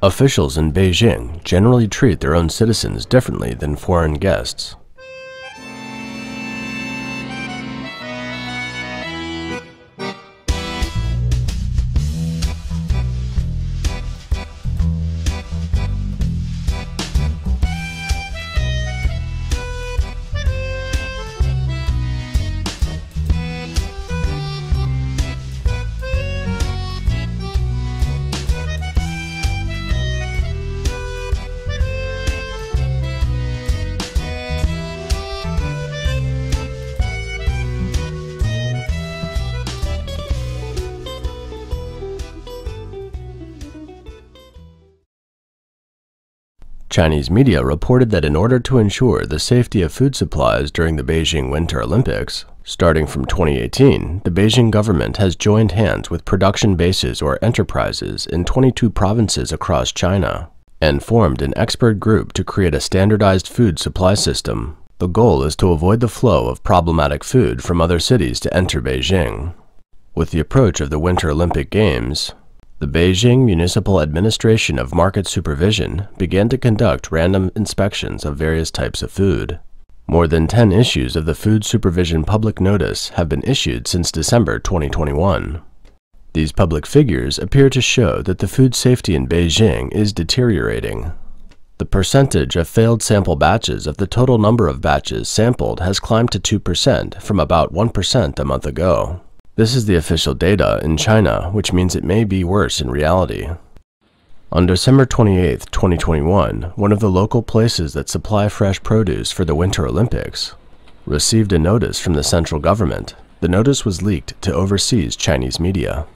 Officials in Beijing generally treat their own citizens differently than foreign guests. Chinese media reported that in order to ensure the safety of food supplies during the Beijing Winter Olympics, starting from 2018, the Beijing government has joined hands with production bases or enterprises in 22 provinces across China and formed an expert group to create a standardized food supply system. The goal is to avoid the flow of problematic food from other cities to enter Beijing. With the approach of the Winter Olympic Games, the Beijing Municipal Administration of Market Supervision began to conduct random inspections of various types of food. More than 10 issues of the Food Supervision Public Notice have been issued since December 2021. These public figures appear to show that the food safety in Beijing is deteriorating. The percentage of failed sample batches of the total number of batches sampled has climbed to 2% from about 1% a month ago. This is the official data in China, which means it may be worse in reality. On December 28, 2021, one of the local places that supply fresh produce for the Winter Olympics received a notice from the central government. The notice was leaked to overseas Chinese media.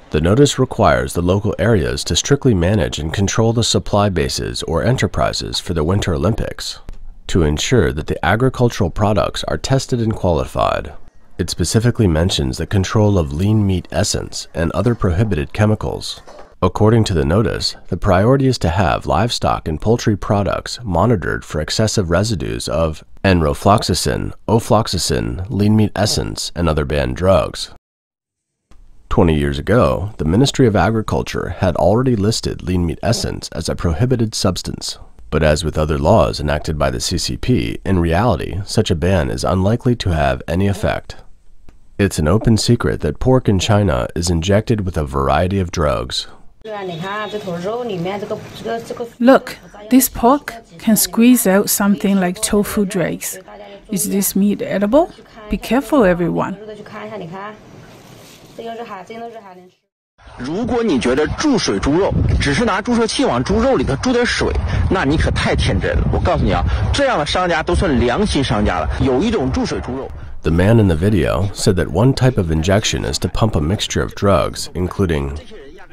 The notice requires the local areas to strictly manage and control the supply bases or enterprises for the Winter Olympics to ensure that the agricultural products are tested and qualified. It specifically mentions the control of lean meat essence and other prohibited chemicals. According to the notice, the priority is to have livestock and poultry products monitored for excessive residues of enrofloxacin, ofloxacin, lean meat essence, and other banned drugs. 20 years ago, the Ministry of Agriculture had already listed lean meat essence as a prohibited substance. But as with other laws enacted by the CCP, in reality, such a ban is unlikely to have any effect. It's an open secret that pork in China is injected with a variety of drugs. Look, this pork can squeeze out something like tofu dregs. Is this meat edible? Be careful, everyone. 如果你觉得注水猪肉只是拿注射器往猪肉里头注点水，那你可太天真了。我告诉你啊，这样的商家都算良心商家了。有一种注水猪肉。 The man in the video said that one type of injection is to pump a mixture of drugs, including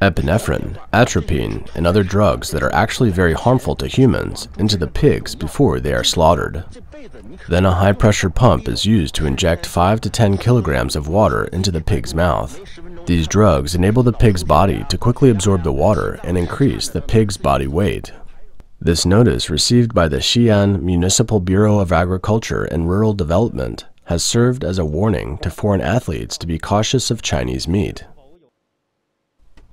epinephrine, atropine, and other drugs that are actually very harmful to humans, into the pigs before they are slaughtered. Then a high-pressure pump is used to inject 5 to 10 kilograms of water into the pig's mouth. These drugs enable the pig's body to quickly absorb the water and increase the pig's body weight. This notice, received by the Xi'an Municipal Bureau of Agriculture and Rural Development, has served as a warning to foreign athletes to be cautious of Chinese meat.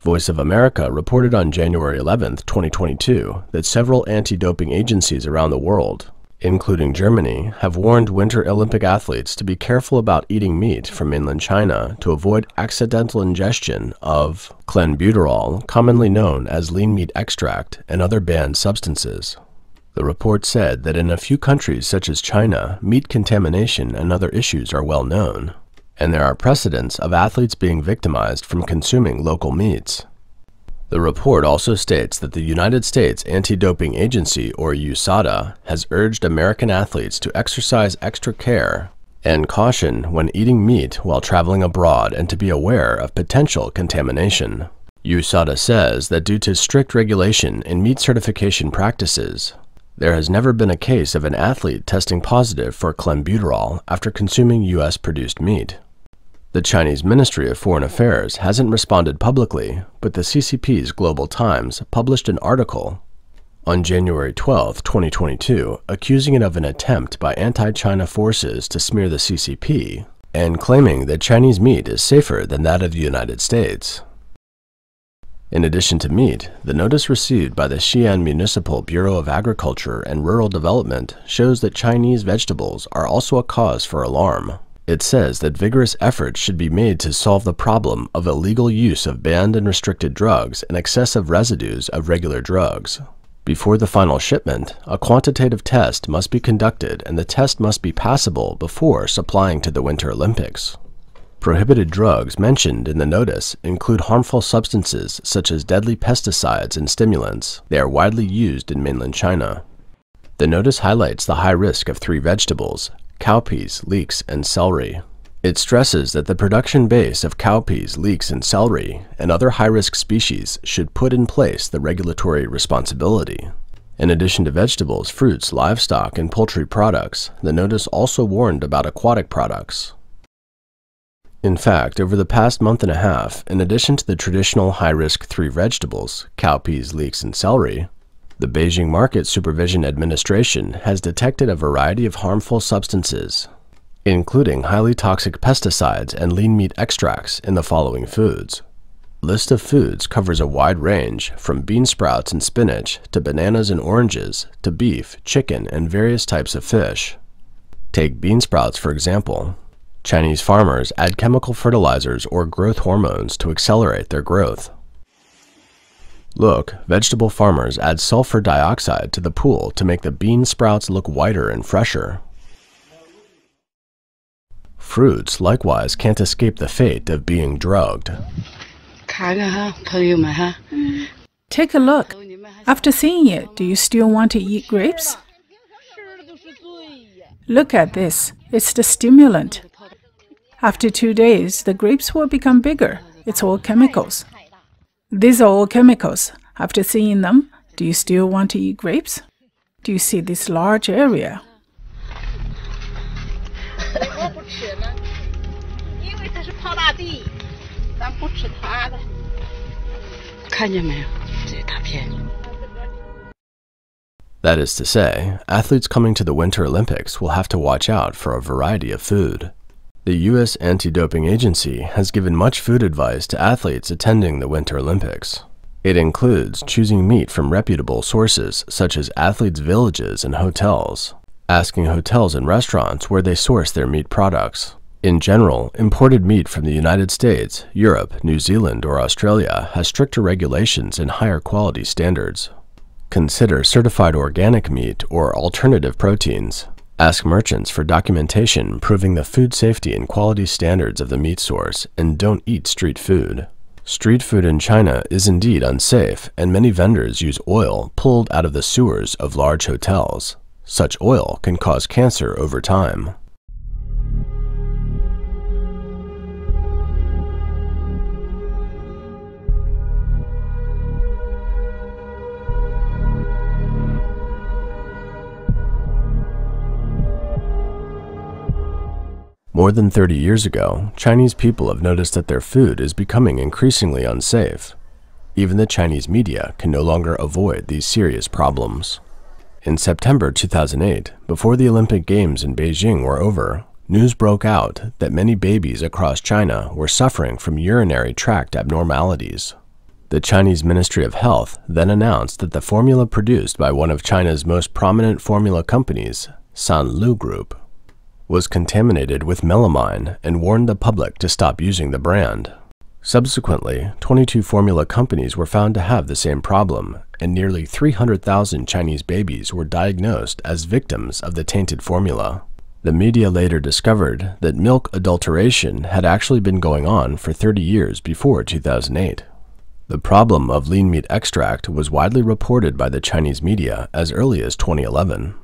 Voice of America reported on January 11, 2022, that several anti-doping agencies around the world, including Germany, have warned Winter Olympic athletes to be careful about eating meat from mainland China to avoid accidental ingestion of clenbuterol, commonly known as lean meat extract, and other banned substances. The report said that in a few countries such as China, meat contamination and other issues are well known, and there are precedents of athletes being victimized from consuming local meats. The report also states that the United States Anti-Doping Agency, or USADA, has urged American athletes to exercise extra care and caution when eating meat while traveling abroad and to be aware of potential contamination. USADA says that due to strict regulation in meat certification practices, there has never been a case of an athlete testing positive for clenbuterol after consuming U.S.-produced meat. The Chinese Ministry of Foreign Affairs hasn't responded publicly, but the CCP's Global Times published an article on January 12, 2022, accusing it of an attempt by anti-China forces to smear the CCP and claiming that Chinese meat is safer than that of the United States. In addition to meat, the notice received by the Xi'an Municipal Bureau of Agriculture and Rural Development shows that Chinese vegetables are also a cause for alarm. It says that vigorous efforts should be made to solve the problem of illegal use of banned and restricted drugs and excessive residues of regular drugs. Before the final shipment, a quantitative test must be conducted and the test must be passable before supplying to the Winter Olympics. Prohibited drugs mentioned in the notice include harmful substances such as deadly pesticides and stimulants. They are widely used in mainland China. The notice highlights the high risk of three vegetables: cowpeas, leeks, and celery. It stresses that the production base of cowpeas, leeks, and celery and other high-risk species should put in place the regulatory responsibility. In addition to vegetables, fruits, livestock, and poultry products, the notice also warned about aquatic products. In fact, over the past month and a half, in addition to the traditional high-risk three vegetables, cowpeas, leeks, and celery, the Beijing Market Supervision Administration has detected a variety of harmful substances, including highly toxic pesticides and lean meat extracts in the following foods. The list of foods covers a wide range, from bean sprouts and spinach, to bananas and oranges, to beef, chicken, and various types of fish. Take bean sprouts, for example. Chinese farmers add chemical fertilizers or growth hormones to accelerate their growth. Look, vegetable farmers add sulfur dioxide to the pool to make the bean sprouts look whiter and fresher. Fruits likewise can't escape the fate of being drugged. Take a look. After seeing it, do you still want to eat grapes? Look at this. It's the stimulant. After 2 days, the grapes will become bigger. It's all chemicals. These are all chemicals. After seeing them, do you still want to eat grapes? Do you see this large area? That is to say, athletes coming to the Winter Olympics will have to watch out for a variety of food. The U.S. Anti-Doping Agency has given much food advice to athletes attending the Winter Olympics. It includes choosing meat from reputable sources such as athletes' villages and hotels, asking hotels and restaurants where they source their meat products. In general, imported meat from the United States, Europe, New Zealand, or Australia has stricter regulations and higher quality standards. Consider certified organic meat or alternative proteins. Ask merchants for documentation proving the food safety and quality standards of the meat source, and don't eat street food. Street food in China is indeed unsafe, and many vendors use oil pulled out of the sewers of large hotels. Such oil can cause cancer over time. More than 30 years ago, Chinese people have noticed that their food is becoming increasingly unsafe. Even the Chinese media can no longer avoid these serious problems. In September 2008, before the Olympic Games in Beijing were over, news broke out that many babies across China were suffering from urinary tract abnormalities. The Chinese Ministry of Health then announced that the formula produced by one of China's most prominent formula companies, Sanlu Group, was contaminated with melamine and warned the public to stop using the brand. Subsequently, 22 formula companies were found to have the same problem, and nearly 300,000 Chinese babies were diagnosed as victims of the tainted formula. The media later discovered that milk adulteration had actually been going on for 30 years before 2008. The problem of lean meat extract was widely reported by the Chinese media as early as 2011.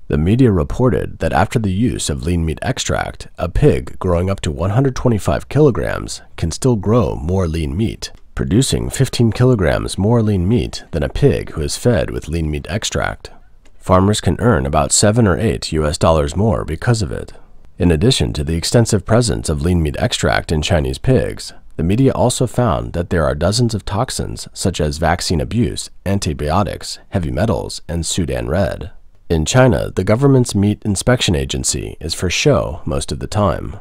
The media reported that after the use of lean meat extract, a pig growing up to 125 kilograms can still grow more lean meat, producing 15 kilograms more lean meat than a pig who is fed with lean meat extract. Farmers can earn about $7 or $8 more because of it. In addition to the extensive presence of lean meat extract in Chinese pigs, the media also found that there are dozens of toxins such as vaccine abuse, antibiotics, heavy metals, and Sudan red. In China, the government's meat inspection agency is for show most of the time.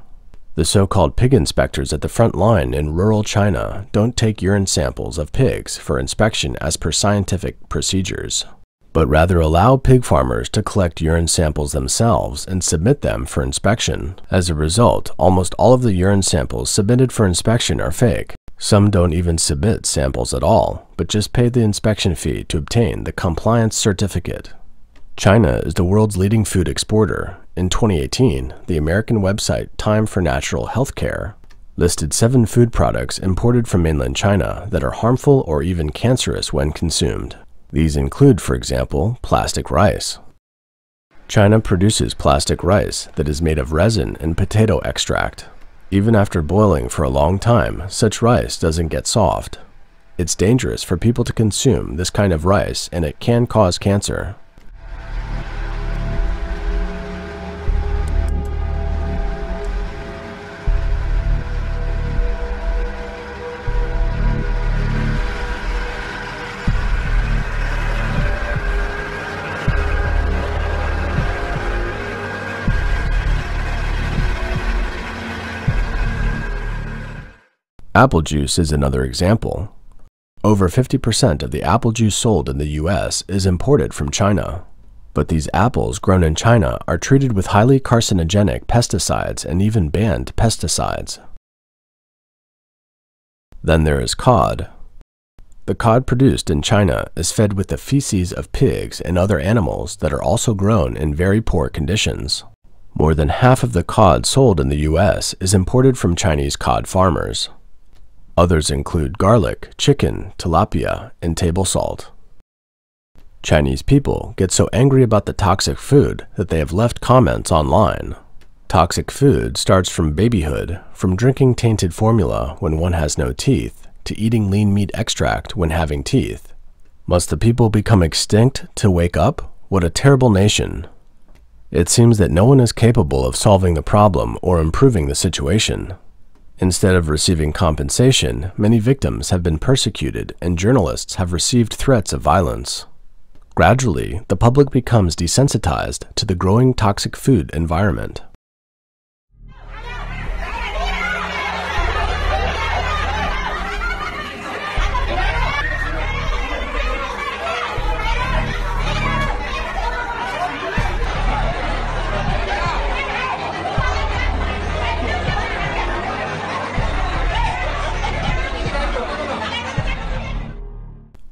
The so-called pig inspectors at the front line in rural China don't take urine samples of pigs for inspection as per scientific procedures, but rather allow pig farmers to collect urine samples themselves and submit them for inspection. As a result, almost all of the urine samples submitted for inspection are fake. Some don't even submit samples at all, but just pay the inspection fee to obtain the compliance certificate. China is the world's leading food exporter. In 2018, the American website Time for Natural Healthcare listed 7 food products imported from mainland China that are harmful or even cancerous when consumed. These include, for example, plastic rice. China produces plastic rice that is made of resin and potato extract. Even after boiling for a long time, such rice doesn't get soft. It's dangerous for people to consume this kind of rice, and it can cause cancer. Apple juice is another example. Over 50% of the apple juice sold in the US is imported from China. But these apples grown in China are treated with highly carcinogenic pesticides and even banned pesticides. Then there is cod. The cod produced in China is fed with the feces of pigs and other animals that are also grown in very poor conditions. More than half of the cod sold in the US is imported from Chinese cod farmers. Others include garlic, chicken, tilapia, and table salt. Chinese people get so angry about the toxic food that they have left comments online. Toxic food starts from babyhood, from drinking tainted formula when one has no teeth, to eating lean meat extract when having teeth. Must the people become extinct to wake up? What a terrible nation. It seems that no one is capable of solving the problem or improving the situation. Instead of receiving compensation, many victims have been persecuted and journalists have received threats of violence. Gradually, the public becomes desensitized to the growing toxic food environment.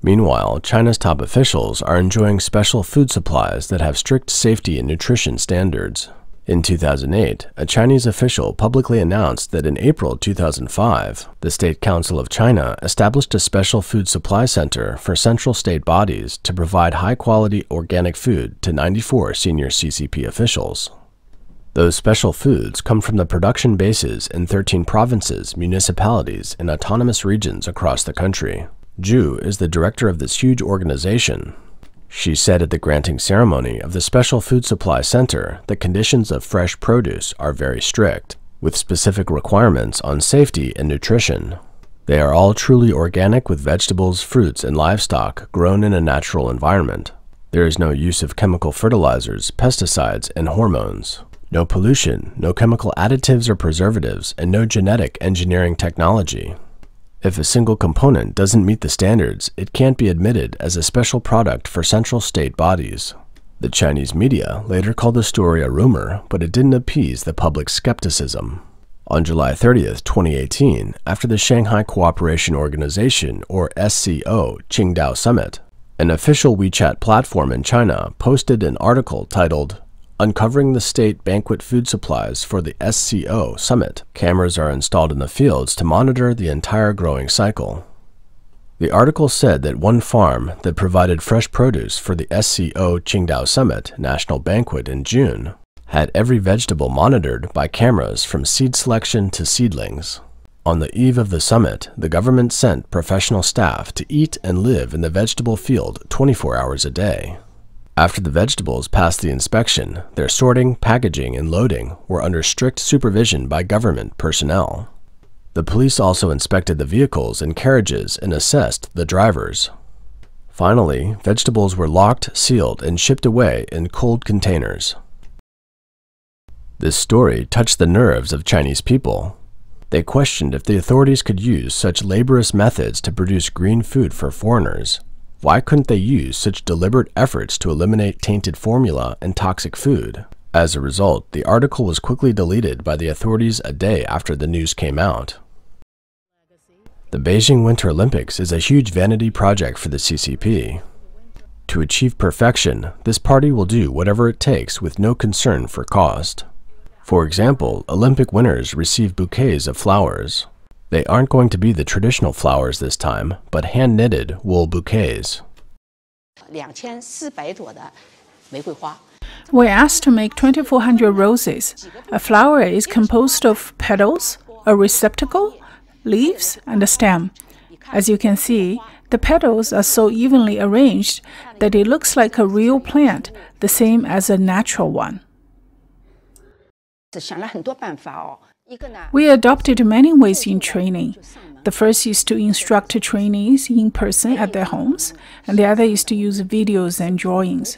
Meanwhile, China's top officials are enjoying special food supplies that have strict safety and nutrition standards. In 2008, a Chinese official publicly announced that in April 2005, the State Council of China established a special food supply center for central state bodies to provide high-quality organic food to 94 senior CCP officials. Those special foods come from the production bases in 13 provinces, municipalities, and autonomous regions across the country. Zhu is the director of this huge organization. She said at the granting ceremony of the Special Food Supply Center that conditions of fresh produce are very strict, with specific requirements on safety and nutrition. They are all truly organic with vegetables, fruits, and livestock grown in a natural environment. There is no use of chemical fertilizers, pesticides, and hormones. No pollution, no chemical additives or preservatives, and no genetic engineering technology. If a single component doesn't meet the standards, it can't be admitted as a special product for central state bodies. The Chinese media later called the story a rumor, but it didn't appease the public's skepticism. On July 30th, 2018, after the Shanghai Cooperation Organization, or SCO, Qingdao Summit, an official WeChat platform in China posted an article titled, "Uncovering the State Banquet Food Supplies for the SCO Summit. Cameras are installed in the fields to monitor the entire growing cycle." The article said that one farm that provided fresh produce for the SCO Qingdao Summit National Banquet in June had every vegetable monitored by cameras from seed selection to seedlings. On the eve of the summit, the government sent professional staff to eat and live in the vegetable field 24 hours a day. After the vegetables passed the inspection, their sorting, packaging, and loading were under strict supervision by government personnel. The police also inspected the vehicles and carriages and assessed the drivers. Finally, vegetables were locked, sealed, and shipped away in cold containers. This story touched the nerves of Chinese people. They questioned if the authorities could use such laborious methods to produce green food for foreigners. Why couldn't they use such deliberate efforts to eliminate tainted formula and toxic food? As a result, the article was quickly deleted by the authorities a day after the news came out. The Beijing Winter Olympics is a huge vanity project for the CCP. To achieve perfection, this party will do whatever it takes with no concern for cost. For example, Olympic winners receive bouquets of flowers. They aren't going to be the traditional flowers this time, but hand-knitted wool bouquets. We're asked to make 2,400 roses. A flower is composed of petals, a receptacle, leaves, and a stem. As you can see, the petals are so evenly arranged that it looks like a real plant, the same as a natural one. We adopted many ways in training. The first is to instruct trainees in person at their homes, and the other is to use videos and drawings.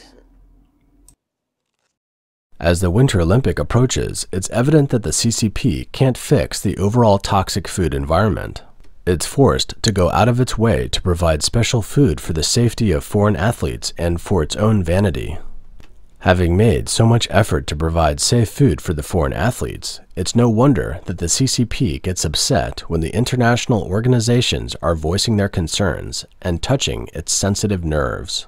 As the Winter Olympic approaches, it's evident that the CCP can't fix the overall toxic food environment. It's forced to go out of its way to provide special food for the safety of foreign athletes and for its own vanity. Having made so much effort to provide safe food for the foreign athletes, it's no wonder that the CCP gets upset when the international organizations are voicing their concerns and touching its sensitive nerves.